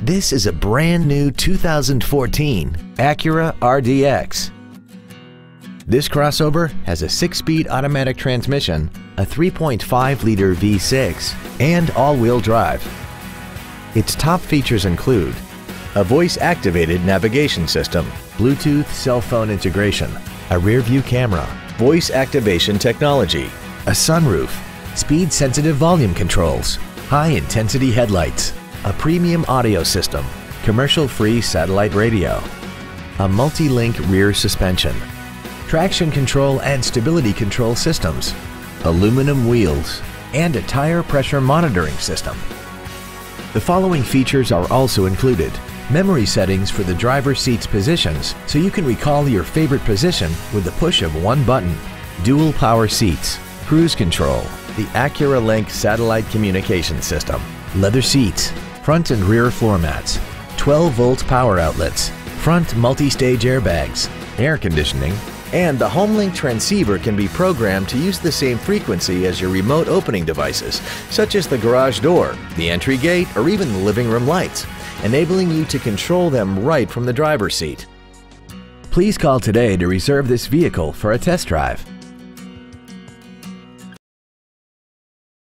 This is a brand new 2014 Acura RDX. This crossover has a 6-speed automatic transmission, a 3.5-liter V6, and all-wheel drive. Its top features include a voice-activated navigation system, Bluetooth cell phone integration, a rear-view camera, voice activation technology, a sunroof, speed-sensitive volume controls, high-intensity headlights, a premium audio system, commercial-free satellite radio, a multi-link rear suspension, traction control and stability control systems, aluminum wheels, and a tire pressure monitoring system. The following features are also included: memory settings for the driver's seat's positions so you can recall your favorite position with the push of one button, dual power seats, cruise control, the Acura Link satellite communication system, leather seats, front and rear floor mats, 12-volt power outlets, front multi-stage airbags, air conditioning, and the HomeLink transceiver can be programmed to use the same frequency as your remote opening devices, such as the garage door, the entry gate, or even the living room lights, enabling you to control them right from the driver's seat. Please call today to reserve this vehicle for a test drive.